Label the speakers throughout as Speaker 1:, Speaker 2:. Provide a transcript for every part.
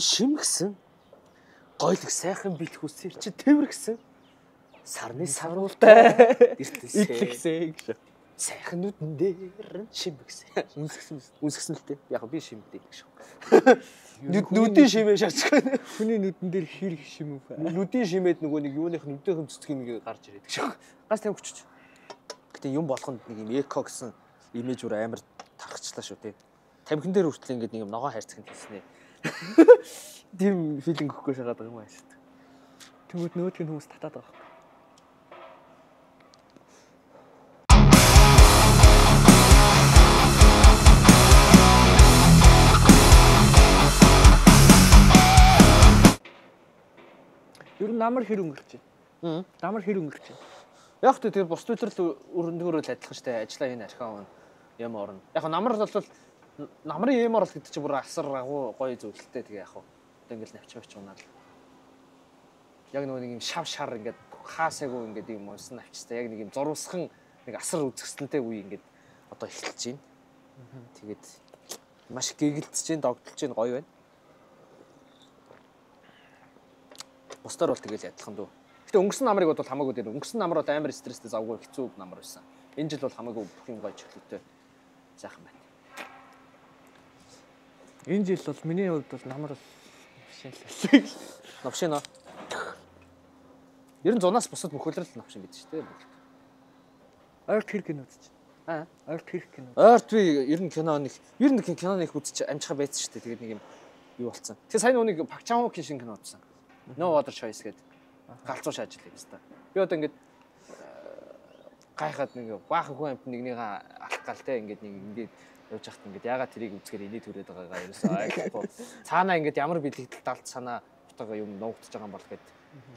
Speaker 1: Би шимгсэн. Гойлог сайхан бэлэх үсэр чи тэрвэргсэн. Сарны саруултай итлэгсэн гэж. Сайхан нүдэн дээр шимгсэн. Үнсгсэн л дээ. Яг би шимгдэг гэж. Нүдийн шимээ шаарч.
Speaker 2: Хүний нүдэн дээр хэр шим үү?
Speaker 1: Нүдийн шимээд нөгөө нэг юуных нүдийн цэцгийг нэг гарч ирээд гэж. Гас тавь хүчиж. Гэтэ юм болохонд нэг юм эко гэсэн имиж өөр амар тархачлаа шүү тий. Тамхин дээр хүртэл ингээд нэг юм ногоо хайрцаг хийснэ. Дэм филинг өгөхгүй шагаад байгаа юм ааштай.
Speaker 2: Тэнгүүд нөөдг нь хүмүүс татаад байгаа. Ер нь намар хэр өнгөрч байна? Намар хэр өнгөрч байна?
Speaker 1: Яг тэ тэр бус төлрөл өрөндгөрөөл адилхан штэ ажиллаа энэ архиан юм орно. Яг намар бол намрын юм орол гэдэг чинь бүр асар агуу гоё зүйлтэй тэгээ яг одоо ингээл навч унаал. Яг нөгөө нэг юм шав шар ингээд хаасаагүй ингээд юм унсан навчтай яг нэг юм зурвсхан нэг асар үзэсгэлэнтэй үе ингээд одоо эхэлж байна. Тэгээд маш гэгэлдэж байна, догдолж байна, гоё байна. Бусдаар бол тэгэл адилхан дөө. Гэтэ өнгөрсөн намрыг бол хамаагүй дээр. Өнгөрсөн намар бол амар стресстэй завгүй хэцүү намар байсан. Энэ жил бол хамаагүй бүх юм гоё чөлөөтэй сайхан байна.
Speaker 2: Энэ жил бол миний хувьд бол намар шинэлсэн.
Speaker 1: Навшин аа. Ер нь зунаас бусад мөхөлрөл навшин гэдэг шүү дээ.
Speaker 2: Ойрт хэр кино үзэж байна. Ойрт хэр кино.
Speaker 1: Ойрт би ер нь киноныг үзэж амжихаа байсан шүү дээ. Тэгээд нэг юм юу болцсон. Тэгээ сайн нүг Пак Чан Вокийн шинэ кино үзсэн. No Other Choice гэдэг галзуу шаажил юм байна. Би одоо ингээд гайхаад нэг баахан хүн амт нэгнийг алах гал те ингээд нэг ингээд явж хахт ингээд ягаад тэрийг үзгээр инээ төрөөд байгаагаа ерөөсөө айхгүй. Цаанаа ингээд ямар бэлэгдэл далд санаа утгаа юм нуугдчихж байгаа юм бол гэд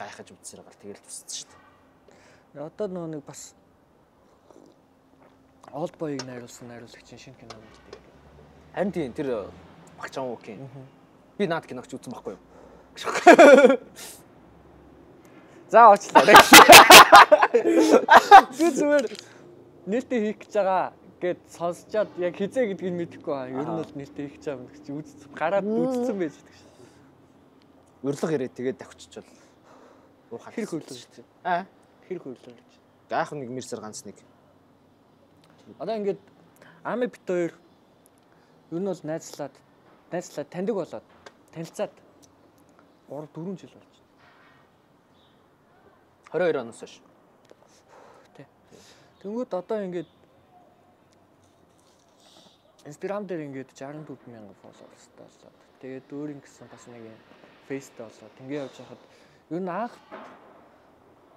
Speaker 1: гайхаж үзсээр гал тэгэл туссан шүү дээ.
Speaker 2: Одоо нэг бас Old Boy-ыг найруулагчийн шинэ кино үздэг.
Speaker 1: Харин тийм тэр Пак Чан Вокийн. Би наад киногч үзсэн байхгүй юу?
Speaker 2: За очлоо. Би зүгээр нээлттэй хийх гэж байгаа гэд сонсчоод яг хизээ гэдгийг мэдэхгүй байна. Ер нь бол нээлттэй хийх гэж байгаа юм гэж үзсэн. Гараад үзсэн байж гэдэг шээ.
Speaker 1: Урилга ирээд тэгээд давччихвол уухаар
Speaker 2: хэр хөрлөж чинь. Хэр хөрлөж.
Speaker 1: Гайх нэг мэрсэр ганц нэг.
Speaker 2: Одоо ингээд Ами бит хоёр ер нь бол найзлаад таньдаг болоод танилцаад 3-4 жил болж байна.
Speaker 1: 22 оноос хойш.
Speaker 2: Тэ. Тэнгүүд одоо ингээд Instagram дээр ингээд 64,000 followersтай болоод тэгээд өөрийн гэсэн бас нэг юм фейстэй болоод ингэ явж хахад ер нь анх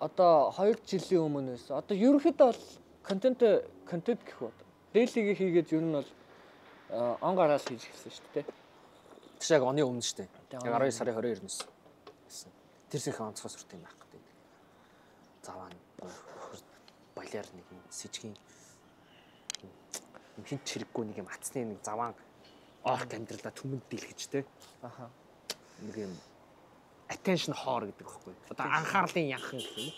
Speaker 2: одоо 2 жилийн өмнөөс одоо ерөнхийдөө бол контент гэх бод. Дэйлигийг хийгээд ер нь бол он гараал хийж эхэлсэн шүү дээ.
Speaker 1: Тэш яг оны өмнө шүү дээ. Яг 12 сарын 22-ноос гэсэн. Тэрсийнхэн онцгой сүрт юм байх гэдэг. Заваа балиар нэг сэжгийн хинт чирэггүй нэг юм атсны нэг заваан орк амьдралаа түмэнд дийлгэж тэ.
Speaker 2: Аха.
Speaker 1: Нэг юм attention whore гэдэг байхгүй. Одоо анхаарлын янхан гэх юм.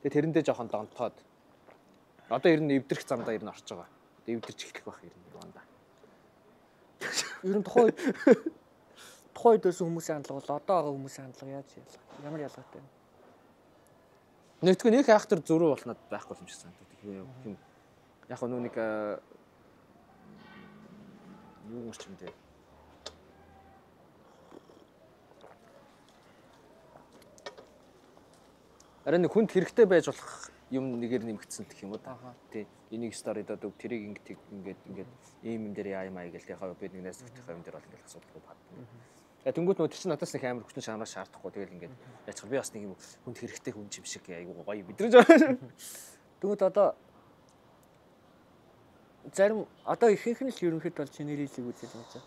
Speaker 1: Тэгээ тэрэндээ жоохон донтоод одоо ер нь эвдэрх замдаа ер нь орж байгаа. Эвдэрч эхлэх байх ер нь юундаа.
Speaker 2: Ер нь тухайд байсан хүмүүсийн хандлага бол одоо байгаа хүмүүсийн хандлага яаж ямар ялгаатай вэ?
Speaker 1: Нэгтгэн нэг хайхтар зөрүү болнод байхгүй юм шиг санагдав. Тийм. Яг нөө нэг юу гэрч юм дээ. Арай нэг хүнд хэрэгтэй байж болох юм нэгээр нэмэгдсэн гэх юм уу та. Тий. Энийг сторид одоо тэрийг ингээд ийм юм дээр яа юм аа гээл яхаа бид нэг найз нөхдөйхөө юм дээр бол ингээд асуудалгүй бадна. Тэнгүүд нөө тэр чинь надаас нэг амар хүчин шанараас шаардахгүй тэгэл ингээд яачих би бас нэг юм хүнд хэрэгтэй хүн юм шиг айгуу гоё бидрэж байгаа.
Speaker 2: Тэгвэл одоо зарим одоо ихэнх нь л ерөнхийд бол чиний рилийг үзэж байгаа.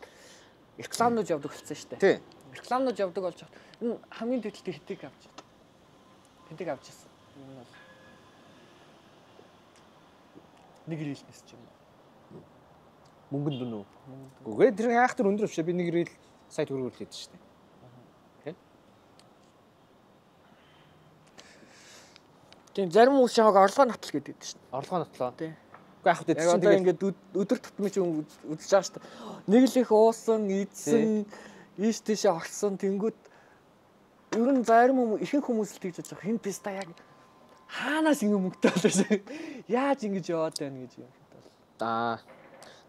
Speaker 2: Рекламнууд явдаг болсон шүү дээ.
Speaker 1: Тий.
Speaker 2: Рекламнууд явдаг болж байгаа. Энэ хамгийн дэвтэлтэй хитийг авч. Хитийг авчихсан. Энэ бол нэг рилнес ч юм уу.
Speaker 1: Мөнгөнд дүнүү. Үгүй тэр хайхтар өндөр биш би нэг рил сайт хөргөөр л хийдэж штэ. Тэ?
Speaker 2: Тийм зарим хүмүүс яг орлогоо нотл гэдэг шүү дээ.
Speaker 1: Орлогоо нотлоо.
Speaker 2: Тий.
Speaker 1: яг хөө
Speaker 2: яг одоо ингээд өдөр тутмын чи үзэж байгаа шүү дээ. Нэг л их уусан, идсэн, ийш тийшээ орсон тэнгүүд ер нь зарим ихэнх хүмүүс л тэгж бодож байгаа. Хин писта яг хаанаас ингэ мөнгөтэй болоо. Яаж ингэж яваад байна гэж юм
Speaker 1: бол.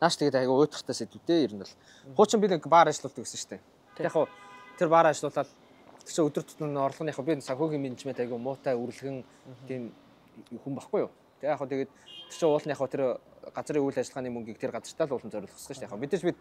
Speaker 1: Нааш тэгээд айгу уйтгартай сэдвүүдээ ер нь бол. Хуучин би нэг баар ажилладаг гэсэн шүү дээ. Яг хөө тэр баар ажиллаулаад тэр чинь өдөр тутмын орлого нь яг би санхүүгийн менежмент айгу муутай үргэлгэн тийм хүн баггүй юу. Тэг яг хөө тэгээд тэр чинь уулын яг хөө тэр газрын үйл ажиллагааны мөнгийг тэр газартаа л уулын зориулах гэсэн шүү дээ. Яг мэдээж би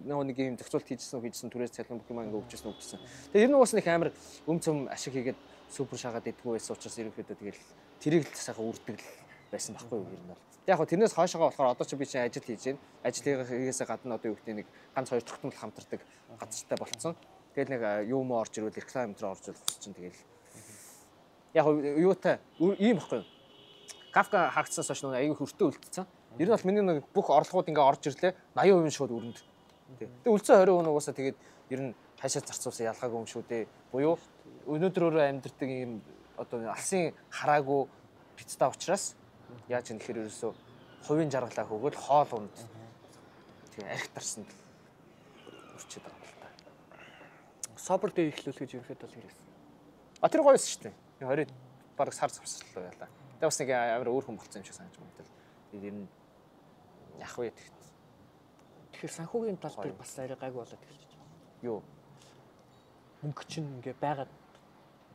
Speaker 1: нэг юм зохицуулт хийжсэн түрээс цалин бүх юм ингээ өгчсэн үгчсэн. Тэгээд ер нь уус нэг амар цөм ашиг хийгээд супер шагаад идэггүй байсан учраас ерөнхийдөө тэгэл тэрийг л сайхан үрдэг л байсан баггүй юу ер нь бол. Яг хөө тэрнээс хойшоогоо болохоор одоо ч би чинь ажил хийж байна. Ажил хийгээсээ гадна одоо юу гэдэг нэг ганц хоёр тогтмол хамтардаг газартай болцсон. Тэгэл нэг юу муу орж ирвэл реклам энэ орж ирэх чинь тэгэл яг юутай ийм баггүй юу. Кафка хаагцсаас хойш нэг аягүй хөртөө үлдсэн. Ер нь бол миний нэг бүх орлогууд ингээ орж ирлээ 80% шууд өрөнд. Тэг үлдсэн 20% угаасаа тэгээд ер нь хашаа зарцуулсан ялгаагүй юм шүү дээ. Буюу өнөөдөр өөрөө амьдэрдэг ийм одоо алсын хараагүй пиццата учраас яаж юм гэхээр ерөөсөө хувийн жаргалаа хөөгөл хоол унд тэгээ арх тарсанд өрчөд байгаа юм л та.
Speaker 2: Собор дээр ихлүүлэх гэж ерөөхдөө бол хэрэгсэн.
Speaker 1: Тэр гоёс шүү дээ. 20 баг сар завсарлаа байлаа. Тэгээ бас нэг амар өөр хүн болсон юм шиг санаж байна. Тэгээд ер нь яг вэ тэгт.
Speaker 2: Тэгэхээр санхүүгийн тал дээр бас арай гайгүй болоод эхэлж байна.
Speaker 1: Юу?
Speaker 2: Мөнгө чинь ингээ байгаад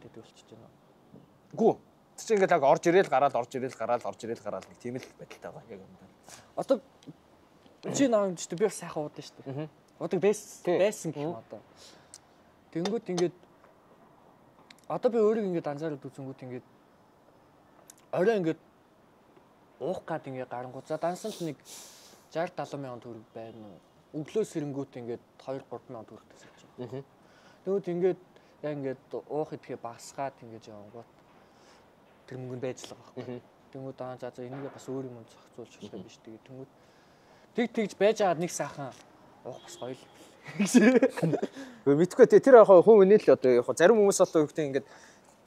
Speaker 2: төдөлчж байна.
Speaker 1: Гүү. Чи ингээд яг орж ирээл гараал нэг тийм л байдалтай байгаа яг юм даа.
Speaker 2: Одоо чи наам ч би бас сайхан уудаа шүү дээ. Удаг байсан гэх юм одоо. Тэнгүүд ингээд одоо би өөрийг ингээд анзаараад үзэнгүүт ингээд орой ингээд уух гад ингээд гарангууд за дансан л нэг 60 70 мянган төгрөг байна уу. Өглөөс сэрэнгүүт ингээд 2 3 мянган төгрөг тасалж байна. Тэгвэл ингээд яг ингээд уух идэхээ багасгаад ингээд явангууд тэр мөнгөнд байж л байгаа байхгүй. Тэнгүүд за энийгээ бас өөр юм зохицуулж болох юм биш тэгээд тэнгүүд тэгж байж аваад нэг сайхан уух бас гоё л.
Speaker 1: Гэхдээ мэдгүй тэр яг хүн үнэ л одоо яг зарим хүмүүс бол юу гэдэг ингээд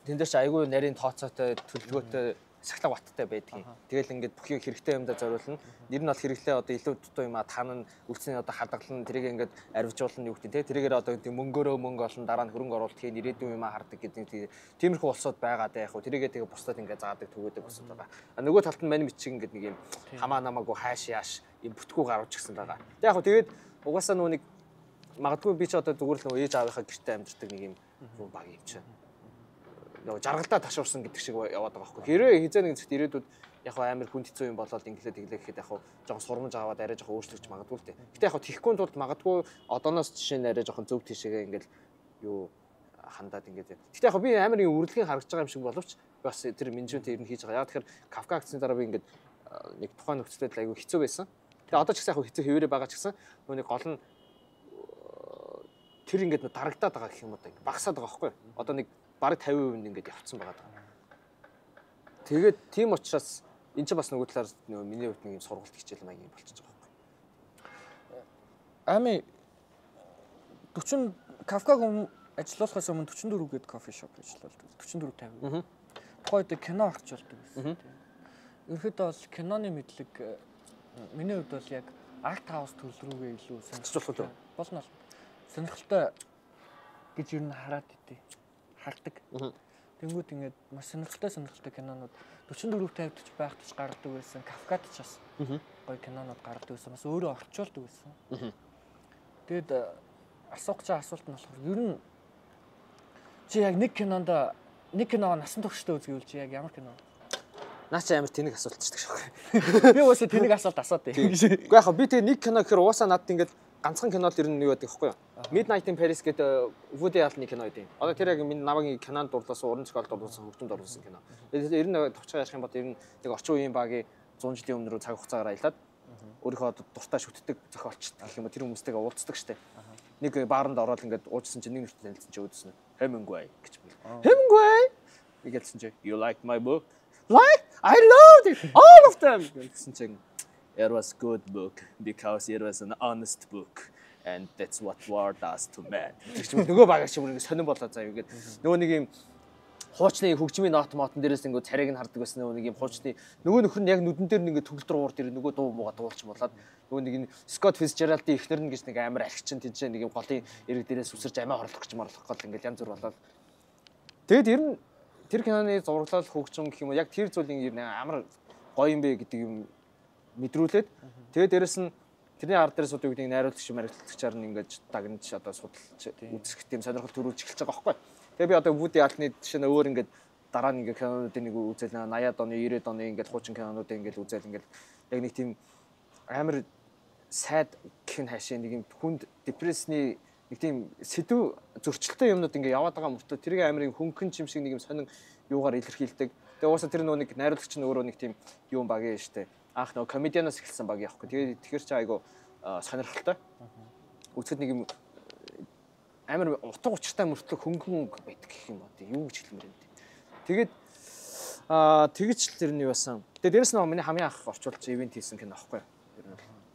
Speaker 1: тэн дээр ч айгүй нарийн тооцоотой төлөвлөгөөтэй сахлаг баттай байдгийг. Тэгэл ингээд бүх юм хэрэгтэй юмдаа зориулна. Нэр нь бол хэрэглээ одоо илүү дутуу юм а таана үлцний одоо хадгална тэрийг ингээд арвижуулна юу гэдэг те тэрийгээр одоо тийм мөнгөөрөө мөнгө олон дараа нь хөрөнгө оруулалт хийх ирээдүйн юм а хардаг гэдэг тиймэрхүү улсууд байгаа даа яг хөө тэрийгээ тэгээ бусдад ингээд заадаг төгөөдөг улсууд байгаа. Нөгөө талд нь мань мичиг ингээд нэг юм хамаа намаагүй хайш яаш юм бүтгүү гарууч гисэн байгаа. Тэг яг хөө тэгээд угаасаа нөгөө нэг магадгүй би ч одоо зүгээр л нөгөө ээж аавынхаа гэртээ амьдардаг нэг юм баг юм чинь. Нөгөө жаргалдаа ташуурсан гэдэг шиг яваад байгаа байхгүй. Хэрвээ хизээ нэг зэгт ирээдүйд яг амар хүн хэцүү юм болоод инглээ тэглээ гэхэд яг жоохон сурмаж аваад арай жоохон өөрчлөгч магадгүй л дээ. Гэтэ яг тийхгүй тулд магадгүй одооноос жишээ нь арай жоохон зөв тийшээгээ ингээл юу хандаад ингээд. Гэтэ яг би амар юм үргэлжлэн харагдаж байгаа юм шиг боловч бас тэр менежмент ер нь хийж байгаа. Яг тэгэхээр Kafka акцийн дараа би ингээд нэг тухайн нөхцөлд айгүй хэцүү байсан. Тэгээ одоо ч гэсэн яг хэцүү хэвээрээ байгаа ч гэсэн нөгөө нэг гол нь тэр ингээд дарагдаад байгаа гэх юм уу та ингээд багасаад байгаа байхгүй. Одоо нэг бараг 50% ингээд явцсан байгаа даа. Тэгээд тийм учраас энэ ч бас нөгөө талаар нөгөө миний хувьд нэг юм сургалт хичээл маяг юм болчихж байгаа байхгүй.
Speaker 2: Ами 40 Kafka-г ажиллуулахаас өмнө 44 гээд кофе шоп ажиллаулдаг. 44 50. Тухайд кино орчуулдаг гэсэн. Ерөнхийдөө бол киноны мэдлэг миний хувьд бол яг арт хаус төл рүүгээ илүү
Speaker 1: сонирхолтой
Speaker 2: болно. Сонирхолтой гэж юу н хараад идэв. Хардаг. Тэнгүүд ингээд маш сонирхолтой кинонууд 44 50 байх гэж гаргадаг байсан. Kafka-д ч бас гоё кинонууд гаргадаг байсан. Бас өөрөө орчуулдаг байсан. Тэгэд асуух цаа асуулт нь болохоор ер нь чи яг нэг киноо насан туршдаа үзгэвэл чи яг ямар кино?
Speaker 1: Наа чи амар тэнэг асуулт ч шүү.
Speaker 2: Би уусаа тэнэг асуулт асууад ээ.
Speaker 1: Үгүй яг би тэгээ нэг кино гэхээр уусаа надад ингээд ганцхан кинод ер нь юу байдаг вэ? Midnight in Paris гэдэг Woody Allen-ы кино гэдэг. Одоо тэр яг миний намайг кинонд дурласан, уран зохиолд дурласан, хөгжмөнд дурласан кино. Ер нь товчхон ярих юм бол ер нь нэг орчин үеийн багийн 100 жилийн өмнө рүү цаг хугацаагаар аялаад өөрийнхөө дуртай шүтдэг зохиолчд гэх юм уу тэр хүмүүстэйгээ уулздаг штеп. Нэг бааранд ороод ингээд уужсан чинь нэг нэртэй танилцсан чинь өөдсөн. Hemingway гэж бил. Hemingway игэлсэн чинь you like my book? Like I loved it all of them гэсэн чинь it was good book because it was an honest book and that's what war does to man. Нөгөө багш бүр ингэ сонирн болоо заа юу гээд нөгөө нэг юм хуучны хөгжмийн нот мотон дээрээс ингээд царайг нь хардаг байсан нэг юм хуучны нөгөө нөхөр нь яг нүдэн дээр нэг төгөл дуруур дээр нөгөө дуу мууга дуулч болоод нөгөө нэг Scott Fitzgerald-ийн эхнэр нь гэж нэг амар архичин тийж нэг юм голын эрэг дээрээс үсэрч амиа хорлох гэж морлох гол ингээд янз бүр болоод тэгэд ер нь тэр киноны зураглал хөгжим гэх юм уу яг тэр зүйлийн ер нь амар гоё юм бэ гэдэг юм мэдрүүлээд тэгээд дээрэс нь тэрний ард дээрээс одоо юу гэдэг найруулагч маригдлагчаар нь ингээд дагнаж одоо судалж үзэх тийм сонирхол төрүүлж эхэлж байгаа байхгүй. Тэгээ би одоо Woody Allen-ы жишээ нь өөр ингээд дараа нь ингээд кинонуудын нэг үзэл 80-аад оны 90-аад оны ингээд хуучин кинонуудыг ингээд үзэл ингээд яг нэг тийм амар сайд гэх нь хаашаа нэг юм хүнд депрессний нэг тийм сэдв зөрчилтэй юмнууд ингээд яваад байгаа мөртөө тэрийг амар юм хөнгөн юм шиг нэг юм сонин юугаар илэрхийлдэг. Тэгээ уусаа тэр нэг найруулагч нь өөрөө нэг тийм юм багийн штэ. Анх нөгөө комедианаас эхэлсэн баг явахгүй. Тэгээд тэгэхэр чи айгу сонирхолтой. Үзэхэд нэг юм амар утга учиртай мөртлөө хөнгөн байдаг гэх юм бод. Юу гэж хэлмээр юм. Тэгээд тэгэж л тэр нь юу байсан. Тэгээд дээрэс нь миний хамгийн анх орчуулж ивент хийсэн кино аахгүй.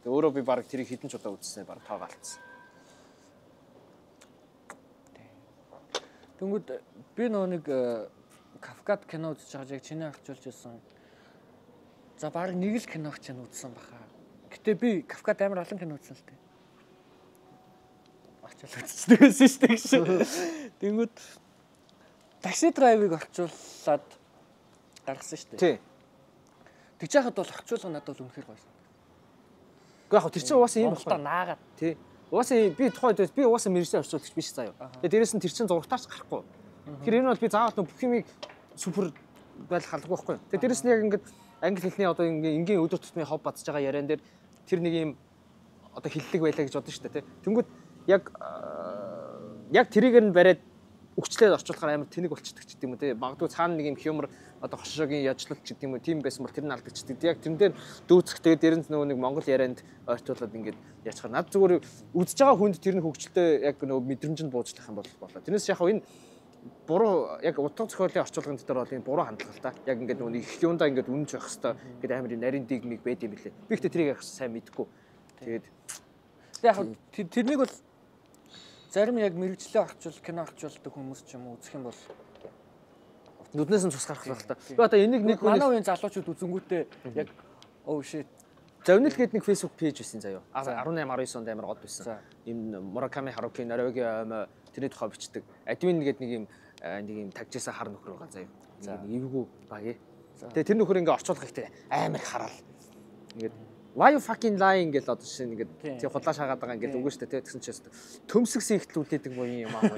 Speaker 1: Тэгээд өөрөө би баг тэрийг хэдэн ч удаа үзсэн баг тоогоо алдсан.
Speaker 2: Тэнгүүд би нөгөө нэг Кафкад кино үзэж байгаа яг чиний орчуулж ирсэн. За баг нэг л киног ч үзсэн баха. Гэтэ би Кафкад амар олон кино үзсэн л тээ. Орчуул үзчихдэг байсан шүү дээ. Тэнгүүд такси драйвыг орчуулад гаргасан шүү дээ.
Speaker 1: Тий.
Speaker 2: Тэгж яхад бол орчуулга надад бол үнэхээр гоё.
Speaker 1: Гэхдээ яг тэр чинь угаасаа ийм
Speaker 2: болохоо наагаад.
Speaker 1: Тий. Угаасаа би тухайд би угаасаа мэрэгжлийн орчуулагч биш заяа. Тэгээ дээрэс нь тэр чинь зургатаарч гарахгүй. Тэгэхээр энэ бол би заавал бүх юмыг супер байх халахгүй байхгүй. Тэгээ дээрэс нь яг ингээд англи хэлний одоо ингийн өдөр тутмын хов бадж байгаа яриан дээр тэр нэг юм одоо хиллэг байлаа гэж бодсон шүү дээ тий. Тэнгүүд яг тэрийгээр нь бариад өгчлээд орчуулахаар амар тэнэг болчихдаг ч гэдэм үү тий. Магадгүй цаана нэг юм хьюмор одоо хошоогийн яжлалт ч гэдэм үү тийм байсан бол тэр нь алдагдчихдаг. Яг тэрэн дээр дүүцэх тэгээд дээр нь нөгөө нэг монгол ярианд ойртуулад ингээд яачаар над зүгээр үзэж байгаа хүнд тэр нь хөгжилтэй яг нөгөө мэдрэмж нь буучлах юм болоо. Тэрнээс яг энэ буруу яг утга зохиолын орчуулгын дээр бол энэ буруу хандлага л та. Яг ингээд нөгөө их юундаа ингээд үнэнч байх хэвээр ингээд амар нарийн дигмиг байд юм билээ. Би ихтэй тэрийг яг сайн мэдгүй. Тэгээд
Speaker 2: яг тэрнийг бол зарим яг мэрэгжлийн орчуул кино орчуулдаг хүмүүс ч юм уу үзэх юм бол
Speaker 1: нүднээс нь цус гарах л та. Би одоо энийг нэг
Speaker 2: манай үеийн залуучууд үзэнгүүтээ яг oh shit
Speaker 1: Завнил гээд нэг Facebook пэйж байсан заяа. 18 19 онд амар год байсан. Ийм Мураками Харуки Норвегийн тэрний тухай бичдэг. Админ гээд нэг юм тагжсан хар нөхөр байгаа заяа. Нэг эвгүй багий. Тэгээ тэр нөхөр ингээ орчуулах ихтэй амар хараал. Ингээд why you fucking lying гэж одоо жишээ нэгээд тий худлаа шаагаад байгаа ингээд үгүй шүү дээ тий тэгсэн чинь төмсгс ихтлүүлдэг буюу юм аа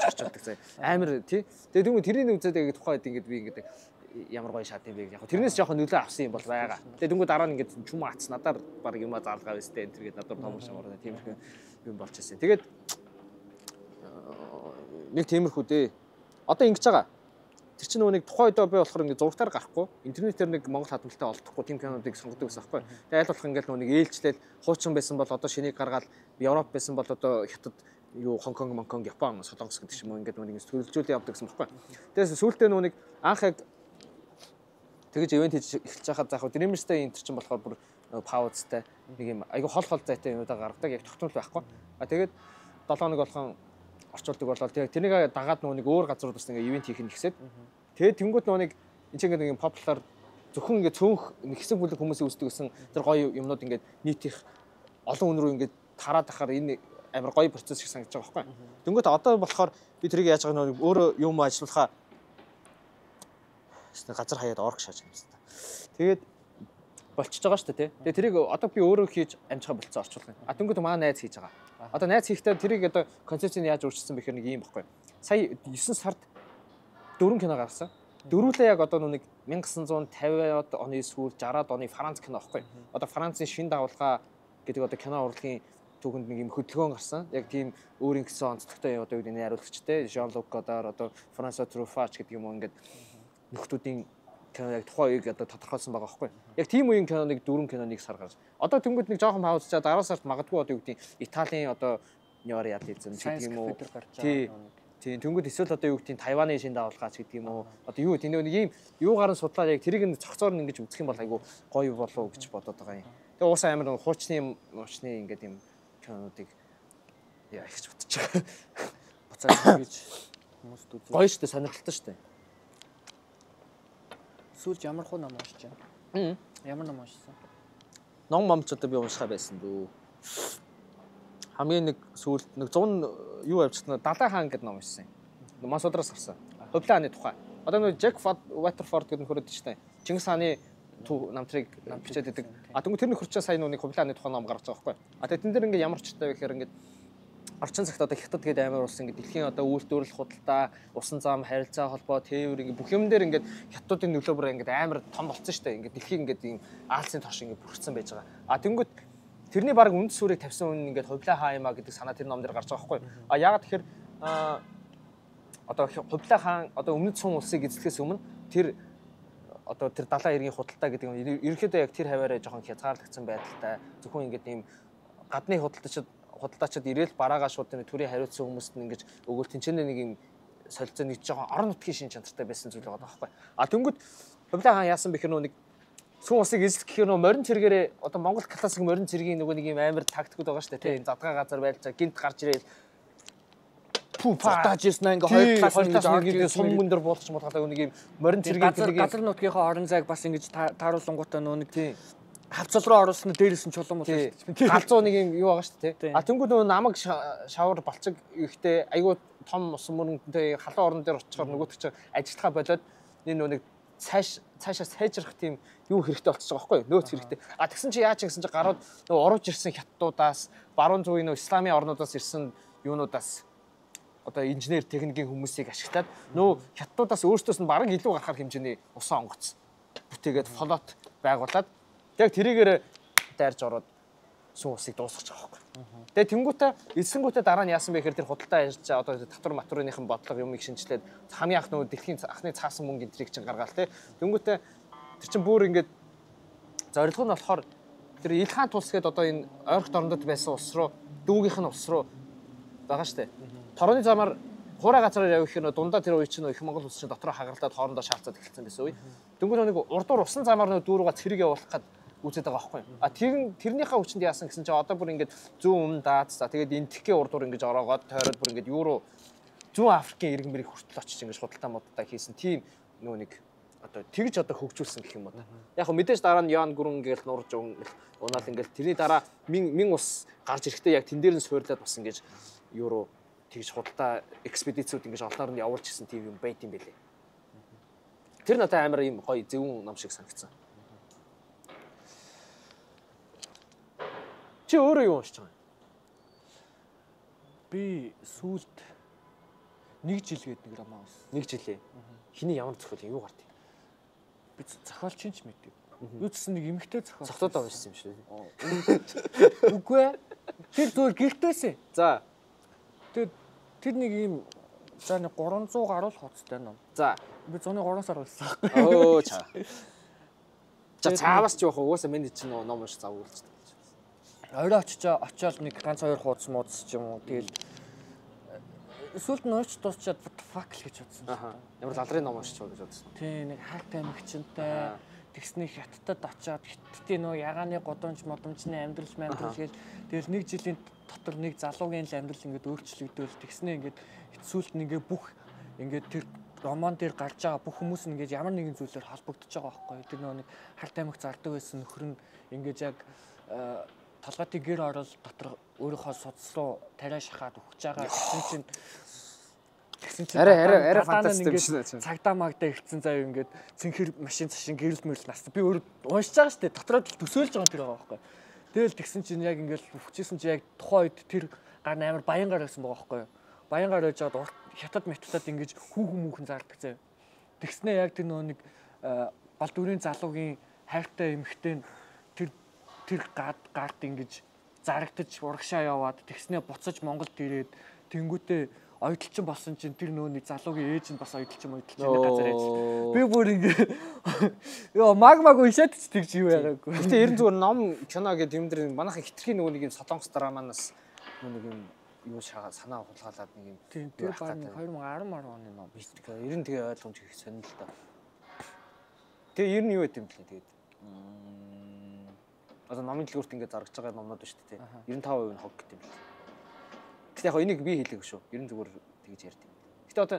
Speaker 1: орчуулдаг заяа. Амар тий. Тэгээ тэгвэл тэрний үзээд яг тухайд ингээд би ингээд ямар гоё шат юм бэ яг тэрнээс жоохон нөлөө авсан юм бол байгаа. Тэгээ дөнгөж дараа нь ингээд чүм ац надаар баг юма заалгаа байстэй энэ тэргээд надад том шам орно тиймэрхүү юм болчихсон. Тэгээд нэг тиймэрхүү дээ. Одоо ингэж байгаа. Тэр чинь нөгөө нэг тухайн үедээ би болохоор ингээд зургатаар гарахгүй интернетээр нэг монгол хадгалтай олдохгүй тийм кинонуудыг сонгодог гэсэн байхгүй. Тэгээ аль болох ингээд нөгөө нэг ээлжлэл хуучин байсан бол одоо шинийг гаргаад Европ байсан бол одоо хятад юу Хонконг, Монконг, Япон, Солонгос гэдэг юм уу ингээд нөгөө нэг төлөвлөжүүлээ явдаг гэсэн байхгүй. Тэгээс сүүлдээ нөгөө нэг анх яг тэгэж ивент хийж эхэлж байхад заах Dreamers-тэй энэ чинь болохоор бүр паузтай нэг юм айгу хол зайтай юмудаа гаргадаг яг тогтмол байхгүй. Тэгээд 7 хоног болгон орчуулдаг болоод тэгээд тэрнийг дагаад нөгөө нэг өөр газрууд бас ингээ ивент хийх нь ихсээд тэгээд тэнгуут нөгөө нэг энэ чинь ингээ популяр зөвхөн ингээ цөөнх хэсэг бүлэг хүмүүсийн үздэг гэсэн тэр гоё юмнууд ингээ нийтих олон хүн рүү ингээ тараад ахаар энэ амар гоё процесс шиг санагдаж байгаа байхгүй. Тэнгуут одоо болохоор би тэрийг яаж байгаа нөгөө өөрөө юм ажиллахаа газар хаяад орг шааж юм байна. Тэгээд болчихж байгаа шүү дээ тий. Тэгээ тэрийг одоо би өөрөө хийж амжихаа болцсон орчуулах юм. Тэнгүүд маа найз хийж байгаа. Одоо найз хийхдээ тэрийг одоо концепцийг яаж өөрчилсөн бэхээр нэг юм баггүй. Сая 9 сард 4 кино гаргасан. Дөрвөлээ яг одоо нэг 1950-аад оны сүүл 60-аад оны Франц кино баггүй. Одоо Францын шин дагуулга гэдэг одоо кино урлагийн түүхэнд нэг юм хөдөлгөөн гарсан. Яг тийм өөрийн гэсэн онцлогтой одоо юу гэдэг нь найруулагчтай Jean-Luc Godard одоо François Truffaut гэдэг юм ингээд нөхдүүдийн кино яг тухайн үеийг одоо тодорхойлсон байгаа байхгүй. Яг тийм үеийн киноныг 4 киноныг сар гаргаж. Одоо тэнгууд нэг жоохон паузчаад дараа сард магадгүй одоо юу гэдэг Италийн одоо Нёр яд хийсэн гэдэг юм уу. Тийм тэнгууд эсвэл одоо юу гэдэг Тайваны шин дагуулгаач гэдэг юм уу. Одоо юу тийм нэг ийм юугаар нь судлаад яг тэрийг нь цогцоор нь ингэж үзэх юм бол айгу гоё болов гэж бодоод байгаа юм. Тэгээ уусаа амар хуучны ингээд юм кинонуудыг яа ихч бодож байгаа. Буцаад гэж хүмүүст үзээ. Гоё шүү дээ, сонирхолтой шүү дээ.
Speaker 2: сүүлд ямар хуу ном уншиж байна? Ямар ном уншсан?
Speaker 1: Ном момч одоо би уншихаа байсан дүү. Хамгийн нэг сүүлд нэг 100 юу авчихсан 70 хаан гэдэг ном уншсан. Масудраас гарсан. Хувлаа хааны тухай. Одоо нэг Jack Waterford гэдэг нөхөр өдөө штэ. Чингис хааны намтрыг бичээд идэг. А тэгвэл тэрний хурцаа сайн нүуний хувлаа хааны тухай ном гаргаж байгаа байхгүй. А тэгээд тэн дээр ингээд ямар ч таа гэхээр ингээд орчин цагт одоо хятад гэдэг амар улс ингээд дэлхийн одоо үйлдвэрлэл худалдаа, усан зам, харилцаа холбоо, тээвэр ингээд бүх юм дээр ингээд хятадын нөлөө бүр ингээд амар том болсон шүү дээ. Ингээд дэлхийн ингээд ийм Азийн тоош ингээд бүрхсэн байж байгаа. А тэнгүүд тэрний баг үнд сүрийг тавьсан хүн ингээд хувлаа хаа юмаа гэдэг санаа тэр ном дээр гарч байгаа байхгүй. А яагаад тэгэхээр одоо хувлаа хаан одоо өмнөд сум улсыг эзлэхээс өмнө тэр одоо тэр далайн иргэн худалдаа гэдэг нь ерөнхийдөө яг тэр хаваараа жоохон хязгаарлагдсан байдалтай зөвхөн ингээд ийм гадны худалдаачид ирээл бараагаа шууд тэр төрийн хариуцсан хүмүүст нь ингэж өгөөл тэнцэнэ нэг юм солилцоо нэг жоохон орон нутгийн шин чанартай байсан зүйл байгаа байхгүй. А тэнгүүд хувлаа хаан яасан бэхэр нөө нэг сүүн усыг эзлэх гэхээр нөө морин цэргээрээ одоо Монгол классик морин цэргийн нөгөө нэг юм амар тактикуд байгаа шүү дээ. Тийм задгаа газар байлцаа гинт гарч ирээл
Speaker 2: футаж ирсэн ингээ хоёр талаас
Speaker 1: ингээд сум мөндөр буулгач бодгалаа нэг юм морин цэргийн
Speaker 2: газар нутгийнхаа орон зайг бас ингэж тааруулсангуудаа нөө нэг тийм хавцал руу оруулсан дээрээс нь чулуун бол
Speaker 1: галзуу нэг юм юу байгаа шүү дээ. А тэнгууд нөгөө намаг шавар балчиг ихтэй айгуу том ус мөрөнтэй халуун орон дээр очихоор нөгөөт чинь ажиллахаа болоод энэ нөгөө нэг цаашаа сайжрах тийм юу хэрэгтэй болчихж байгаа байхгүй юу? Нөөц хэрэгтэй. А тэгсэн чи яаж гэсэн чи гарууд нөгөө орж ирсэн хятадуудаас баруун зүүн нөгөө исламын орнуудаас ирсэн юунуудаас одоо инженер техникийн хүмүүсийг ашиглаад нөгөө хятадуудаас өөрсдөөс нь бараг илүү гарахар хэмжээний усаа онгоцсон. Бүтээгээд флот байгуулад яг тэрийгээр дайрж ороод сүүн усыг дуусгаж байгаа байхгүй. Тэгээ тэнгуүтэ эзсэнгүүтээ дараа нь яасан бэ гэхээр тэр худалдаа ярьж одоо татвар матурыныхын бодлого юмыг шинжилээд хамгийн анх нөгөө дэлхийн анхны цаасан мөнгө энтрийг чинь гаргаал те. Тэнгуүтэ тэр чинь бүр ингээд зорилго нь болохоор тэр Ил хаан тулс гээд одоо энэ ойрхот орондод байсан улс руу дүүгийнх нь улс руу байгаа штэ. Торооны замаар хуурай газараар явах хэрнээ дундаа тэр үе чинь их Монгол улс чинь дотроо хагаралдаад хоорондоо шаалцаад эхэлсэн байсан үе. Тэнгуүтэ нэг урдуур усан замаар нөгөө дүүрүүгээ цэрэг явуулах гээд үзээд байгаа байхгүй. А тэрнийхээ хүчинд яасан гэсэн чинь одоо бүр ингээд зүүн өмнө даад за тэгээд энтхгээ урдуур ингэж ороогоод тойроод бүр ингээд юуруу зүүн Африкийн иргэн мэрийг хүртэл очиж ингэж худалдаа моддаа хийсэн тийм нөгөө нэг одоо тэгж одоо хөгжүүлсэн гэх юм уу. Яг хөө мэдээж дараа нь Ян гүрэн гээл нурж унаал ингээд тэрний дараа мин ус гарч ирэхдээ яг тэн дээр нь суурлаад бас ингэж юуруу тэгж худалдаа экспедицүүд ингэж олноор нь явуулж ирсэн тийм юм байт юм бэлээ. Тэр надад амар юм гоё зөвүүн ном шиг санагдсан. Чи өөрөө юу уншиж байгаа юм?
Speaker 2: Би сүүлд 1 жил гээд нэг роман уншсан.
Speaker 1: 1 жилээ. Хиний ямар зохиол юу гард юм?
Speaker 2: Би зохиолч ч мэдээ. Юу гэсэн нэг эмэгтэй зохиол.
Speaker 1: Зохиолоо уншсан юм шүү.
Speaker 2: Үгүй ээ. Тэр зүгээр гэртээсээ.
Speaker 1: За.
Speaker 2: Тэр нэг юм за нэг 300 гаруй хоцтой ном.
Speaker 1: За.
Speaker 2: Би 103 сар болсон.
Speaker 1: Оо чаа. Цаавас ч явах угаасаа миний чинь ном унш зав үлдсэн.
Speaker 2: Орой очиод нэг ганц хоёр хуудас муудас ч юм уу. Тэгэл сүүлд нь уншиж дуусчаад fuck л гэж бодсон.
Speaker 1: Аха. Ямар лалрын ном уншиж байгаа гэж бодсон.
Speaker 2: Тий, нэг хайртай мэгчэнтэй тэгсний хятадд очиод хятадын нөө ягааны годомж модомжны амьдрал гээл тэгэл 1 жилийн дотор нэг залуугийн л амьдрал ингээд өөрчлөгдөөл тэгснээ ингээд сүүлд нь ингээд бүх ингээд тэр роман дээр гарч байгаа бүх хүмүүс нь ингээд ямар нэгэн зүйлээр холбогдож байгаа байхгүй. Тэр нөө нэг хайртай мэгч зардаг байсан нөхөр нь ингээд яг толгойд гэр орол дотор өөрийнхөө судас руу тариа шахаад өгч байгаа гэсэн чинь арай фантастик шнэ. Цагдаа магдаа ирсэн заяа ингээд цэнхэр машин цашин гэрэл мөрөл нас. Би өөр уншиж байгаа шүү дээ. Дотроо төсөөлж байгаа тэр байгаа байхгүй. Тэгэл тэгсэн чинь яг ингээд өвчсэн чинь яг тухайн үед тэр гар амар баянгаар байсан байгаа байхгүй. Баянгаар байж байгаа хятад метадад ингээд хүүхэн зардаг заяа. Тэгснээ яг тэр нөө нэг бал дүрийн залуугийн хайртай эмэгтэй тэр гард ингэж зарагдаж урагшаа яваад тэгснээ буцаж Монголд ирээд тэнгүүтээ оюуталчин болсон чинь тэр нөөний залуугийн ээж нь бас оюуталчин нэг газар яж. Би бүр ингэ ёо магмаг уншаад ч тэгж юу яагаагүй.
Speaker 1: Гэтэ 90 зүгээр ном кино гэдэг юм дээр манайхын хитрхийн нөгөө нэг юм солонгос драманаас нэг юм юу санаа хулгаалаад нэг юм.
Speaker 2: Тийм тэр баг 2010 оны ном биш.
Speaker 1: 90 тэгээ ойлгомж их сонир л та. Тэгээ 90 юу гэдэм блэ тэгээд. Одоо номын дэлгүүрт ингээд заргаж байгаа номнууд ба шүү дээ. 95% нь хог гэдэг юм л. Гэтэ яг энийг би хэлээгүй шүү. 90 зүгээр тэгж ярьд юм. Гэтэ одоо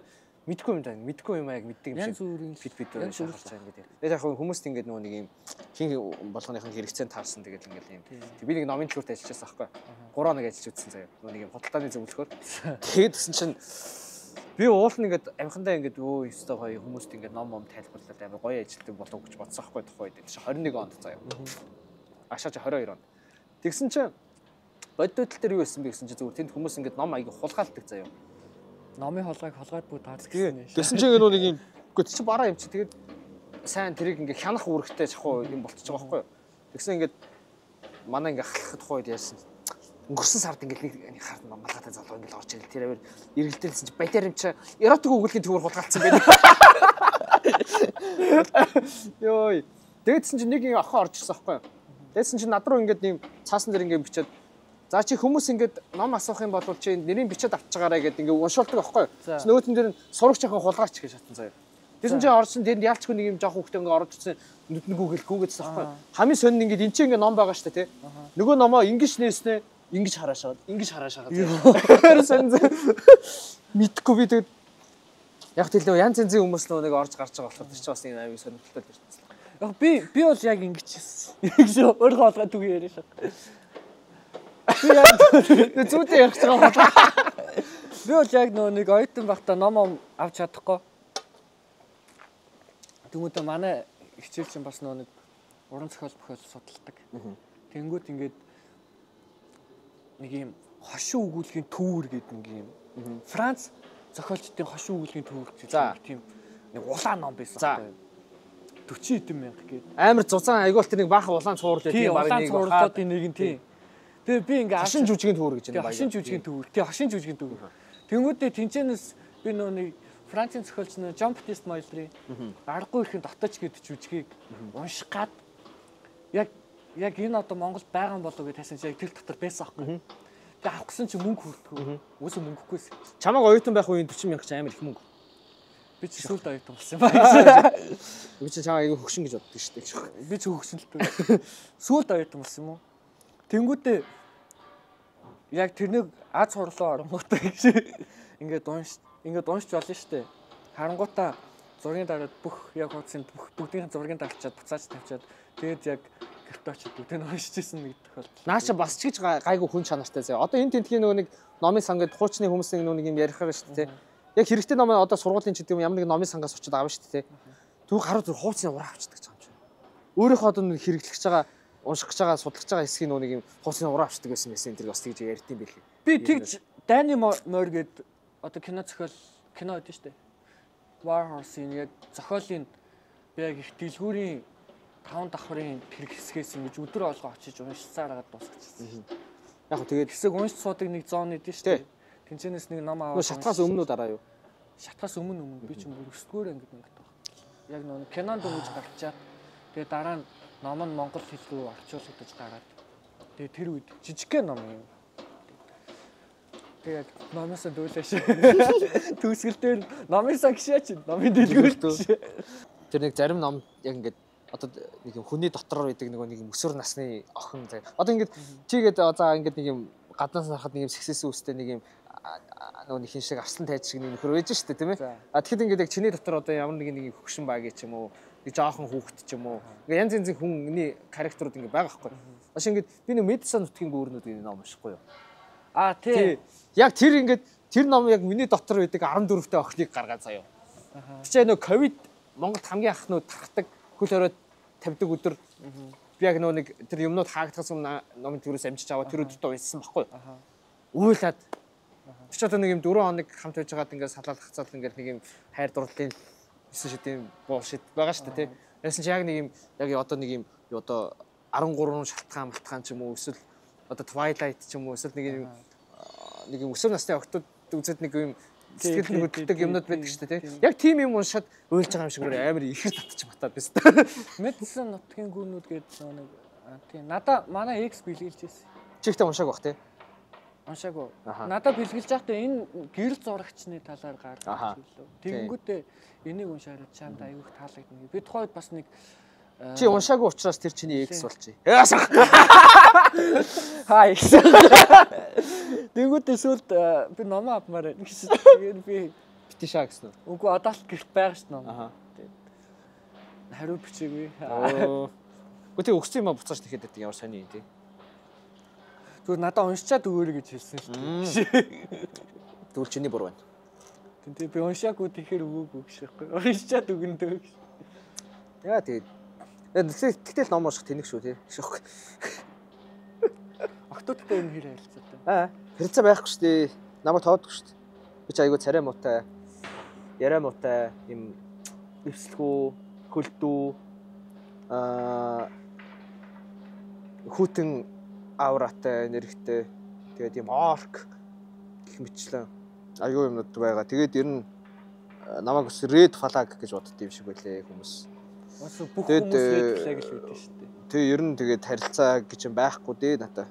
Speaker 1: Мэдгүй юм даа. Мэдгүй юм яг мэддэг юм шиг.
Speaker 2: Янз бүрийн
Speaker 1: бид шахалж байгаа ингээд. Тэгээд яг хүмүүст ингээд нөгөө нэг юм хин болгоныхын хэрэгцээнд таарсан тэгээд ингээд юм. Тэг би нэг номын төвөрт ажиллажсэн аахгүй. 3 хоног ажиллаж үзсэн заяа. Нөгөө нэг юм худалдааны зөвлөхөөр. Тэгээд гэсэн чинь би уулын ингээд амхандаа ингээд өө өстой гоё хүмүүст ингээд ном тайлбарлаад амар гоё ажилтдаг болов гэж бодсон аахгүй тухай үед. 21 онд заяа. Ашаач 22 онд. Тэгсэн чинь бодитл дээр юу байсан бэ гэсэн чинь зүгээр тэнд хүмүүс ингээд ном аяг хулгайлдаг заяа.
Speaker 2: Номын холгойг холгойд бүр таарч гэсэн юм.
Speaker 1: Тэгсэн чинь нөгөө нэг юм үгүй чи бараа юм чи тэгээд сайн тэрийг ингээд хянах үүрэгтэй жахуу юм болчихж байгаа байхгүй юу. Тэгсэн ингээд манай ингээд халахад тухай үед яасан. Өнгөрсөн сард ингээд нэг хард малгайтай залуу ингээд орж ирэл тэр авир эргэлдэлсэн чи баятар юм чи эротик өгүүлгийн төвөр хулгайлцсан байдаг. Йой. Тэгсэн чи нэг охин орж ирсэн байхгүй юу. Тэгсэн чи над руу ингээд нэм цаасан дээр ингээд бичээд за чи хүмүүс ингээд ном асуух юм бол чи нэрийг бичээд авч байгаарай гэдэг ингээд уншуулдаг аахгүй юу. Чи нөгөөтөн дээр нь сурагчийн хулгаач гэж шатсан заяа. Тэгсэн чи орсон тэнд ялчгүй нэг юм жоох хүүхдээ ингээд орж ирсэн нүднэгүүгэл гүгээдсэн аахгүй юу. Хамгийн сонин ингээд эн чинь ингээд ном байгаа шүү дээ тий. Нөгөө номоо ингэж нээснэ ингэж хараашаад тэр сонин мэдхгүй би тэгээд яг төлөө янз янзын хүмүүс нэг орж гарч байгаа болохоор тэр чинь бас нэг аюу сонирхолтой байсан.
Speaker 2: Яг би бол яг ингэж хийсэн. Өөрөө олгоо түг яриа шат. Би яг
Speaker 1: зүйтэй ярих байгаа бодлоо.
Speaker 2: Би бол яг нэг оюутан байхдаа ном авч чадахгүй. Тэгмүүдээ манай хичээл чинь бас нэг уран зохиол судалдаг. Тэнгүүд ингээд нэг юм хошин өгүүлгийн төвөр гэдэг нэг юм. Франц зохиолчдын хошин өгүүлгийн төвөр гэж тийм нэг улаан ном байсан байхгүй юу? 40 хэдэн мянга гэдэг.
Speaker 1: Амар зузаан айгуул тэр нэг баахан улаан цуурлаа тийм баг нэг
Speaker 2: цуурлаад нэг нь тийм. Тэгээ би ингээ
Speaker 1: хошин жүжигийн төвөр гэж
Speaker 2: байна. Хошин жүжигийн төвөр. Тий хошин жүжигийн төвөр. Тэнгүүдээ тэнцэнэс би нэг Францын зохиолч Жон Батист Мойлрийн Аргагүй эрхийн дотооч гэдэг жүжигийг унших гад яг энэ одоо Монголд байгаа юм болов уу гэж тайсан чи яг тэр дотор байсан аахгүй. Тэгээ авах гэсэн чи мөнгө хүрдэггүй. Үгүй мөнгөгүйс.
Speaker 1: Чамайг оюутан байх үеийн 40 мянга ч амар их мөнгө.
Speaker 2: Би ч сүлд оюутан болсон юм байна.
Speaker 1: Би ч чамайг айгүй хөгшин гэж боддог шүү дээ.
Speaker 2: Би ч хөгшинлтэй. Сүлд оюутан болсон юм уу? Тэнгүүтээ яг тэрнийг аз хурлаа оронгуудаа гэж ингээд уншиж болно шүү дээ. Харангуудаа зургийн дараад бүх яг хуудсын бүгдийн зургийн даралчаад буцааж тавьчаад тэгээд яг гэртээ очиж бүгдийг уншижсэн нэг тохиолдол.
Speaker 1: Нааша бас ч гэж гайгүй хүн чанартай заяа. Одоо энэ тентгийн нөгөө нэг номын сан гэдэг хуучны хүмүүсийн нөгөө нэг юм ярих байгаа шүү дээ. Яг хэрэгтэй ном одоо сургуулийн ч гэдэг юм ямар нэг номын сангаас очиж авна шүү дээ. Түг гарууд хууцны ураа авчдаг юм чинь. Өөрийнхөө одоо нэг хэрэглэж байгаа унших гэж байгаа судлаж байгаа хэсгийн нөгөө нэг юм хууцны ураа авчдаг байсан тэрийг бас тэгж ярьдсан байлээ.
Speaker 2: Би тэгж Дани Мойр гээд одоо кино зохиол кино өгдөө шүү дээ. War Horse-ийн яг зохиолын би яг их дэлгүүрийн 5 давхрын тэр хэсгээс ингэж өдөр олгоо очиж уншсаар хагаад дуусчихсан.
Speaker 1: Яг тэгээд
Speaker 2: хэсэг уншиж суудаг нэг зон идэв шүү дээ. Тэнцэнэс нэг ном аваад
Speaker 1: шатхаас өмнө дараа юу?
Speaker 2: Шатхаас өмнө би ч бүр өсдгөөр ингэж байна. Яг нөгөө кинонд өгж гарчаад тэгээд дараа нь ном нь монгол хэл рүү орчуулагдаж гараад тэгээд тэр үед жижигхэн ном юм. Тэгээд номоос дүүлээш. Төгсгөлтөө номынсаа гişээч номын дэлгүүрт.
Speaker 1: Тэр нэг зарим ном яг ингээд одоо нэг юм хүний дотор байдаг нэг юм өсвөр насны охин заяа. Одоо ингээд чигээд за ингээд нэг юм гаднаас харахад нэг юм сексэс үстэй нэг юм нөгөө нэг хин шиг арслан тайз шиг нэг нөхөр байж штэ тийм ээ. А тэгэхэд ингээд яг чиний дотор одоо ямар нэг хөгшин баг ч юм уу нэг жоохон хүүхэд ч юм уу ингээд янз янзын хүний характерууд ингээд байгаа байхгүй. Маш ингээд би нэг медицин нутгийн гүүрнүүд энэ ном уншихгүй юу.
Speaker 2: А тий.
Speaker 1: Яг тэр ингээд тэр ном яг миний дотор байдаг 14-тэй охиныг гаргаад заяа. Тэгчээ нөгөө ковид Монголд хамгийн анхнууд тархдаг хөл оройд тавьдаг өдөр би яг нөгөө нэг тэр юмнууд хаагдахаас өмнө номын төрөөс амжиж аваад тэр өдөртөө уншсан байхгүй. Уйлаад. Чи одоо нэг юм 4 хоног хамт байж байгаад ингээд салаад хацаад ингээд нэг юм хайр дурлалын 9 шидийн буушид байгаа шүү дээ тий. Яасан чи яг нэг юм яг одоо нэг юм одоо 13 шалтгаан ч юм уу эсвэл одоо Twilight ч юм уу эсвэл нэг юм өсвөр насны охтууд үзээд нэг юм сэтгэл хөдлөлтөг юмнууд байдаг шүү дээ тий. Яг тийм юм уншаад уйлж байгаа юм шиг амар ихэр татчих батаад байсан.
Speaker 2: Медицин нутгийн гүрнүүд гэдэг нэг тий. Надаа манай X бэлгэлж байсан.
Speaker 1: Чи ихтэй уншааг бах тий.
Speaker 2: Уншаагүй. Надад бэлгэлж байхдаа энэ гэрэл зурагчны талаар гарч ирлээ. Тэгэнгүүтээ энийг уншаад чамд аягүй их таалагдана. Би тухайд бас нэг
Speaker 1: чи уншаагүй учраас тэр чиний X болчих.
Speaker 2: Хай. Тэгэнгүүтээ сүлд би номоо авмаар байна гэсэн. Тэгээд би
Speaker 1: битишаа гэсэн үү?
Speaker 2: Үгүй одоо л гэрт байгаа ш ном.
Speaker 1: Аха.
Speaker 2: Хариу бичээгүй.
Speaker 1: Гэхдээ өгсөн юм а буцааж тэгэхэд байдаг ямар сони тий.
Speaker 2: Зүгээр надад уншчаад өгөөрэй гэж хэлсэн шүү дээ.
Speaker 1: Тэгвэл чиний буруу байна.
Speaker 2: Тэг би уншаагүй тэгэхээр өгөөгүй гэж байхгүй. Уншчаад өгнөдөө гэж.
Speaker 1: Яа тэгээд тэгтэл ном унших тэнэг шүү тий. Шүүх.
Speaker 2: Октодтой энэ хэр харилцаатай.
Speaker 1: Харилцаа байхгүй шүү дээ. Намайг тоодгүй шүү дээ. Би ч айгүй царай муутай. Яраа муутай юм өвслгүү, хөлдүү хүүтэн ауратай, нэрхтэй. Тэгээд юм орк гэх мэтлэн аюу юмнууд байгаа. Тэгээд ер нь намайг бас red flag гэж бодд юм шиг байлээ хүмүүс.
Speaker 2: Бас бүх хүмүүс red flag л үүдэн шүү дээ.
Speaker 1: Тэгээ ер нь тэгээд харилцаа гэж юм байхгүй дээ надаа.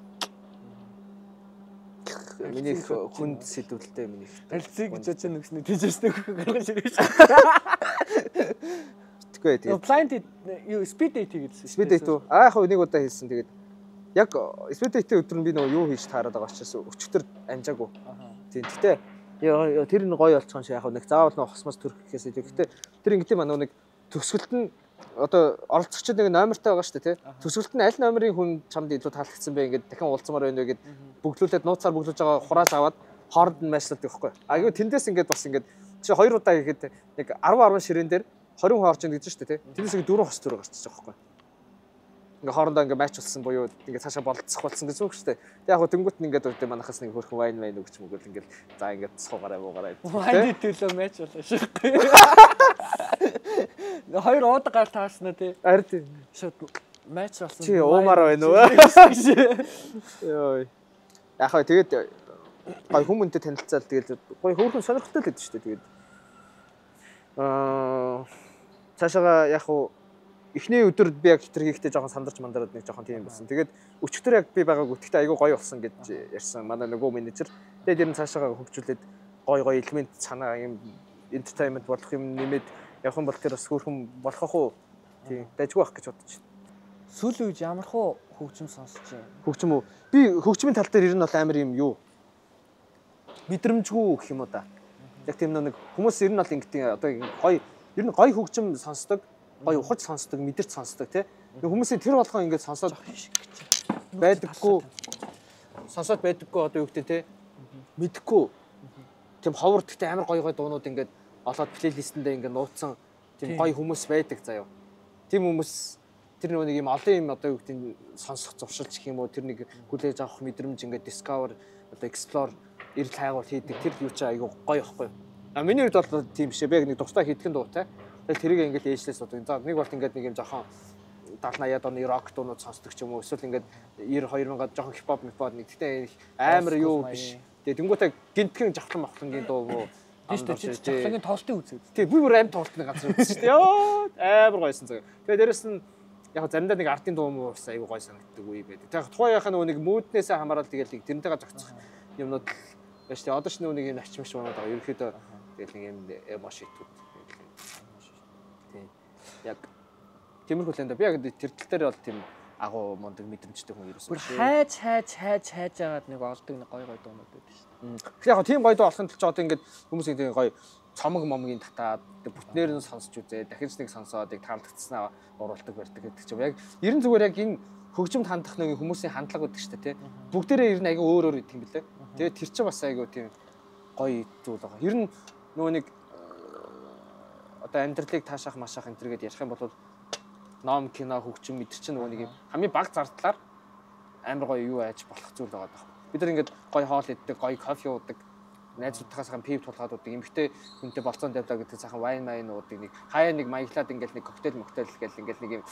Speaker 1: Миний хүнд сэдвэлтэй миний.
Speaker 2: Харилцааг гэж бодож нүгснэ тийжээстэй гаргаж ирэж.
Speaker 1: Тэггүй тэгээд.
Speaker 2: Blind юу speed date гэсэн.
Speaker 1: Speed date үү? Яг нэг удаа хэлсэн тэгээд яг speed date-ийн өдөр нь би нөгөө юу хийж таарад байгаа учраас өчтөр амжаагүй. Тийм. Гэтэ тэр нь гоё болчихсон шиг яг нэг заавал нөгөө хосмос төрөх гэхээс илүү. Гэтэ тэр ингэдэм ба нэг төсгөлт нь одоо оролцогчид нэг номертай байгаа шүү дээ тий. Төсгөлт нь аль номерын хүн чамд илүү таалагдсан бэ ингээд дахин уулзмаар байна вэ гэд бөглүүлээд нууцаар бөглөж байгаа хурааж аваад хооронд нь майшлаад байхгүй. Айгүй тэндээс ингээд бас ингээд чи 2 удаа хийхэд нэг 10 ширээн дээр 20 хүн орж ийн гэж шүү дээ тий. Тэндээс ингээд 4 хос төр гарчихж байгаа байхгүй. Ингээ хоорондоо ингээ матч болсон буюу ингээ цаашаа болцох болсон гэсэн үг шүү дээ. Тэг яг хөө тэнгуут нь ингээд үүдээ манахаас нэг хөрхөн вайн өгч мөгөл ингээл за ингээ суугаараа муугаараа.
Speaker 2: Вайн төлөө матч болоо шүү. Хоёр уудаг гар таарснаа тий.
Speaker 1: Ард тий.
Speaker 2: Шууд матч болсон.
Speaker 1: Чи уумаар байна уу? Йой. Яг хөө тэгээд гой хүмүүнтэй танилцаал тэгэл гой хөөрхөн сонирхолтой л байдаг шүү дээ. Тэгээд цаашаа яг хөө эхний өдөр би яг хитэр хийхдээ жоохон сандарч мандараад нэг жоохон тийм болсон. Тэгээд өчтөр яг би байгааг үтгэхдээ айгүй гоё болсон гэж ярьсан. Манай нөгөө менежер. Тэгээд ер нь цаашаа хөгжүүлээд гоё элемент санаа юм entertainment болох юм нэмээд явах юм бол тэр бас хөөрхөн болох уу? Тийм. Дайггүй байх гэж бодож байна.
Speaker 2: Сүүлийн үед ямар хөө хөгжим сонсож байна?
Speaker 1: Хөгжим үү? Би хөгжмийн тал дээр ер нь бол амар юм юу? Мэдрэмжгүй гэх юм уу да. Яг тийм нэг хүмүүс ер нь бол ингэдэг одоо гоё ер нь гоё хөгжим сонсдог. Гоё ухаж сонсдог, мэдэрч сонсдог тий. Хүмүүсийн тэр болгоо ингээд сонсоод байдаггүй. Сонсоод байдаггүй одоо юу гэдэг тий. Мэдхгүй. Тийм ховор гэхдээ амар гоё дуунууд ингээд олоод плейлистэндээ ингээд нууцсан тийм гоё хүмүүс байдаг заяа. Тийм хүмүүс тэр нэг юм олон юм одоо юу гэдэг сонсох зуршилч гэх юм уу тэр нэг хүлээж авах мэдрэмж ингээд discover одоо explore эрэл хайгуул хийдэг тэр юу ч айгүй гоё ихгүй. А миний хувьд бол тийм шээ би яг нэг тусдаа хийдгэн дуутай. Тэгэл тэрийг ингээд ээжлээс одоо за нэг бол ингээд нэг юм жоохон 70-80-аад оны рок дуунууд сонсдог ч юм уу эсвэл ингээд 90-2000-ад жоохон хипхоп нэг тэгтээ амар юу биш. Тэгээ тэнгуүтэй гинтгэн жавхлан мохлонгийн дуу мó
Speaker 2: жавхлагын тоолтын үзээд.
Speaker 1: Тий би бүр аим тоолтны газар үзсэн шүү дээ. Йоо амар гойсон цаг. Тэгээ дээрэс нь яг заримдаа нэг артын дуу муу бас айгүй гой санагддаг үе байдаг. Тэгээ тухайхаа нөгөө нэг мүүднээсээ хамаарал тэгэл нэг тэрнтэйгээ зогцох юмнууд байж тээ одоо ч нөгөө нэг юм ачмаш байна даа. Ерөнхийдөө тэгэл нэг юм эмошитүүд. Тий. Яг тиймэрхүү л энэ би яг тэр тал дээр бол тийм агуу мундаг мэдрэмжтэй хүн ерөөсөө
Speaker 2: биш. Хайж агаад нэг олдог нэг гой дуунууд байдаг шүү дээ.
Speaker 1: Тэгэхээр яг тийм гоё дуу болохын тулд одоо ингээд хүмүүсийн тийм гоё цомог момгийн татаад бүтнээр нь сонсч үзээ дахиж нэг сонсоод яг таалагдснаа оруулдаг барьдаг гэдэг чинь яг ерэн зүгээр яг энэ хөгжимд хандах нэг хүмүүсийн хандлага гэдэг шүү дээ тий. Бүгдээрээ ер нь аяга өөр идэг юм билээ. Тэгээд тэр чинь бас айгүй тийм гоё зүйл байгаа. Ер нь нөгөө нэг одоо амьдралыг таашаах машаах энэ төр гэдээ ярих юм бол ном кино хөгжим мэдэр чинь нөгөө нэг юм хамгийн бага зардлаар амар гоё юу айж болох зүйл байгаа даа. Бид нар ингээд гоё хоол иддэг, гоё кофе уудаг, найзуудтайгаа сайхан пив тулгаад уудаг, эмхтэй хүнтэй болцоон тавьлаа гэдэг сайхан вайн майн уудаг, нэг хаяа нэг маяглаад ингээд нэг коктейл гэл ингээд нэг юм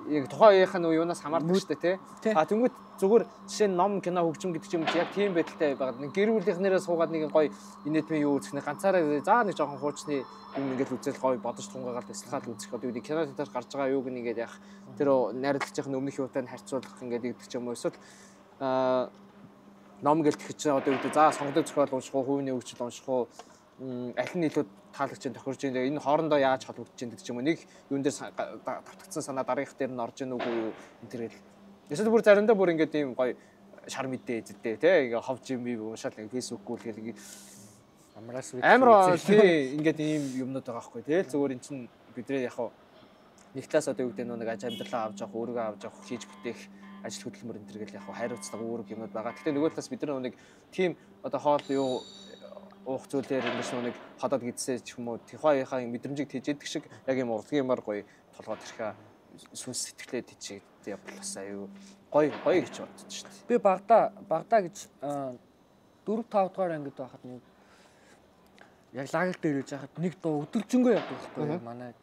Speaker 1: яг тухайн үеийнхэн юунаас хамаардаг шүү дээ тий. А тэнгуут зүгээр жишээ нь ном кино хөгжим гэдэг ч юм чи яг тийм байдалтай байгаад нэг гэр бүлийнхнэрээ суугаад нэг гоё инээдмийн юу үзэх нэг ганцаараа заа нэг жоохон хуучны юм ингээд үзэл гоё бодож тунгаагаад бясалгаад үзэх одоо юу кино дээр гарч байгаа юуг ингээд яг тэр найрлагчийн өмнөх юутай нь харьцуулах ингээд гэдэг ч юм уу эсвэл ном гээл тэгэж одоо юу за сонгодог зохиол унших уу хувийн хөгжил унших уу аль нь илүү таалагч нь тохирж байна энэ хоорондоо яаж холбогдож байна гэдэг ч юм уу нэг юун дээр давтагдсан санаа дараагийнх дээр нь орж ийн үгүй юу энэ төрөл эсвэл бүр заримдаа бүр ингээд ийм гоё шар мэдээ эзэдээ тий ингээ ховж юм би уншаал ингээ фэйсбүүк гүйл гэл ингээ
Speaker 2: Амраас
Speaker 1: амар тий ингээд ийм юмнууд байгаа байхгүй. Тэгэл зүгээр эн чинь бидний яг нэг талаас одоо юу гэдэг нэг аж амьдралаа авч явах, өөрийгөө авч явах, хийж бүтээх ажил хөдөлмөр энэ төр гэл яг хариуцлага үүрэг юмнууд байгаа. Гэхдээ нөгөө талаас бид нэг тийм одоо хоол юу уух зүйлээр ингэж нэг ходоод гидсээ ч юм уу тухайхаа мэдрэмжийг тэжээдэг шиг яг юм урлагийнмар гоё толгойд ирэхэ сүнс сэтгэлээ тийчээд явуулаас аюу гоё гэж боддоо шүү дээ.
Speaker 2: Би багада гэж 4-5 дугаар ангид байхад нэг яг лагер дээр ирж байхад нэг дуу өдөржингөө явдаг байхгүй манай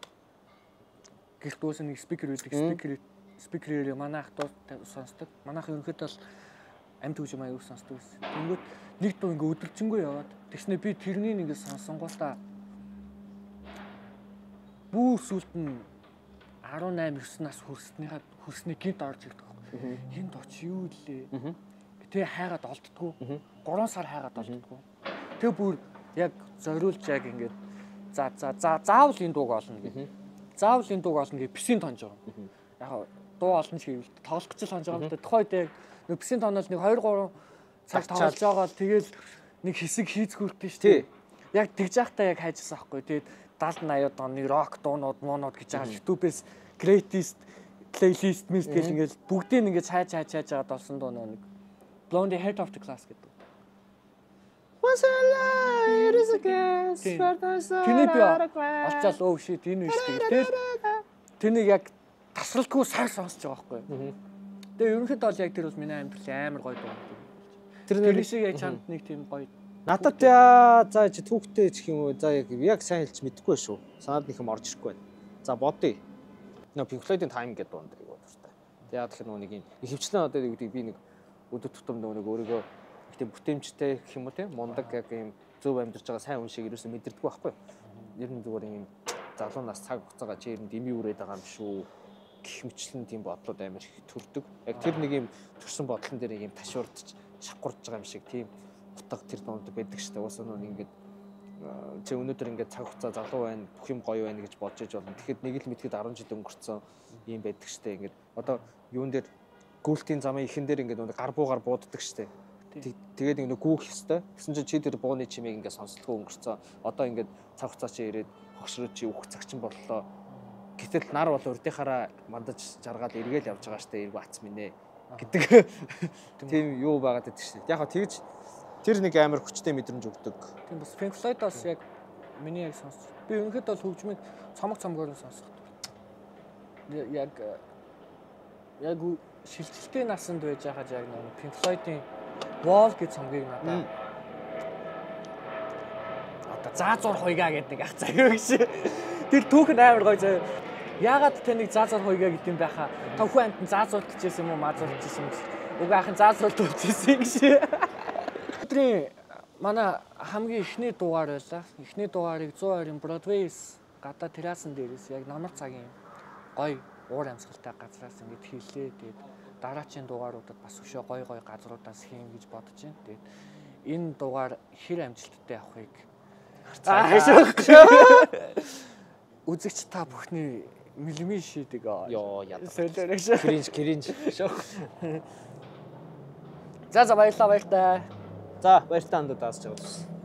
Speaker 2: гэрт дуусан нэг спикер үүдэг спикерээр манай ах дуу сонсдог. Манайх ерөнхийдөө амьд хөгжим аяг сонсдог гэсэн. Тэнгүүт нэг дуу ингээ өдөржингөө яваад тэгснэ би тэрнийг ингээ сонсонгуудаа бүр сүлд нь 18-9 нас хүрснээ гинт орж ирдэг байхгүй. Энэ доо чи юу лээ? Тэ хайгаад олддгоо. 3 сар хайгаад олддгоо. Тэг бүр яг зориулж яг ингээд заавал энэ дууг олно гэх. Заавал энэ дууг олно гэж псийн тонж байгаа. Яг дуу олно шиг тоглох гэж сонж байгаа юм даа. Тухайд яг нэг псийн тоноол нэг 2-3 цаг тоглож байгаа л тэгэл нэг хэсэг хийцгүүлдэг шүү дээ. Яг тэгж яхтаа яг хайжсан байхгүй. Тэгээд 70-80-аад оны рок дуунууд гэж байгаа YouTube-ээс greatest playlist мэл гэл ингээд бүгдийг ингээд хайж аваад болсон дуу нэг Blondie Heart of the Class гэдэг.
Speaker 1: Once in a life, it is a guess.
Speaker 2: Тэнийг би олцол өө shit энэ биш тэгээд тэнийг яг тасралтгүй сайн сонсож байгаа байхгүй. Тэгээ ерөнхийдөө бол яг тэр бол миний амьдралын амар гоё дуу. Тэр шиг яг чамд нэг тийм гоё.
Speaker 1: Надад за чи түүхтэй ч юм уу за яг сайн хэлж мэдэхгүй шүү. Санаад нэг юм орж ирэхгүй байна. За бодъё. Нөө Pink Floyd-ийн Time гэдэг дуун дээр юу дуртай. Тэгээ яг тэр нэг юм хөвчлэн одоо гэдэг би нэг өдөр тутам нэг өөрийгөө тийм бүтээмжтэй гэх юм уу тийм мундаг яг юм зөв амьдарч байгаа сайн хүн шиг ерөөсөө мэдэрдэг байхгүй. Ер нь зүгээр юм залуу нас цаг хугацаагаа чи ер нь дэмий үрээд байгаа юм шүү. Гэх мэтлэн тийм бодлууд амар их төрдөг. Яг тэр нэг юм төрсэн бодлон дээр юм ташуурдж шавхурж байгаа юм шиг тийм утга тэр дунд байдаг шүү дээ. Уусаа нэг ингээд чи өнөөдөр ингээд цаг хугацаа залуу байна, бүх юм гоё байна гэж бодож иж болно. Тэгэхэд нэг л мэдхэд 10 жил өнгөрцөн юм байдаг шүү дээ. Ингээд одоо юун дээр гүйлтийн замын ихэн дээр ингээд гар буугаар бууддаг шүү дээ. Тэгээд нэг гүүх ёстой. Гэсэн чинь чи тэр бууны чимээг ингээд сонсдгоо өнгөрцөн. Одоо ингээд цаг хугацаа чи ирээд хогшроо чи өөх цагчин боллоо. Гэтэл нар бол урдынхаараа мандаж жаргаад эргээл явж байгаа штэ эргүү ац минь гэдэг тийм юу байгаад байдаг штэ. Яг хаа тэгж тэр нэг амар хүчтэй мэдрэмж өгдөг.
Speaker 2: Тийм бас Pink Floyd-оос яг миний яг сонсч. Би өнөхөд бол хөгжмийг цомгоор нь сонсдог. Яг шилжилтийн насанд байж байхад яг нэг Pink Floyd-ийн Wall гэж цомгийг надад одоо заазуур хуйгаа гэдэг нэг ах заяа гэж. Тэр түүхэн амар гоё заяа. Яагаад тэ нэг заазуур хуйгаа гэдэг юм байхаа? Та хүү амт заазуур гэжсэн юм уу, маазуур гэжсэн юм уу? Уг ахын заазуур дуулчихсан гэж. Өдрийн манай хамгийн ихний дугаар байлаа. Ихний дугаарыг 120-ын Broadway-с гадаа террасан дээрээс яг намар цагийн гоё уур амьсгалтай газраас ингэж хийлээ. Тэгээд дараачийн дугааруудад бас өшөө гоё газруудаас хийн гэж бодож байна. Тэгээд энэ дугаар хэр амжилттай явахыг үзэгч та бүхний мэлми шийдэг.
Speaker 1: Йоо яда.
Speaker 2: Кринж. За баярлалаа баяртай.
Speaker 1: За баяртай андаа даасч байгаа.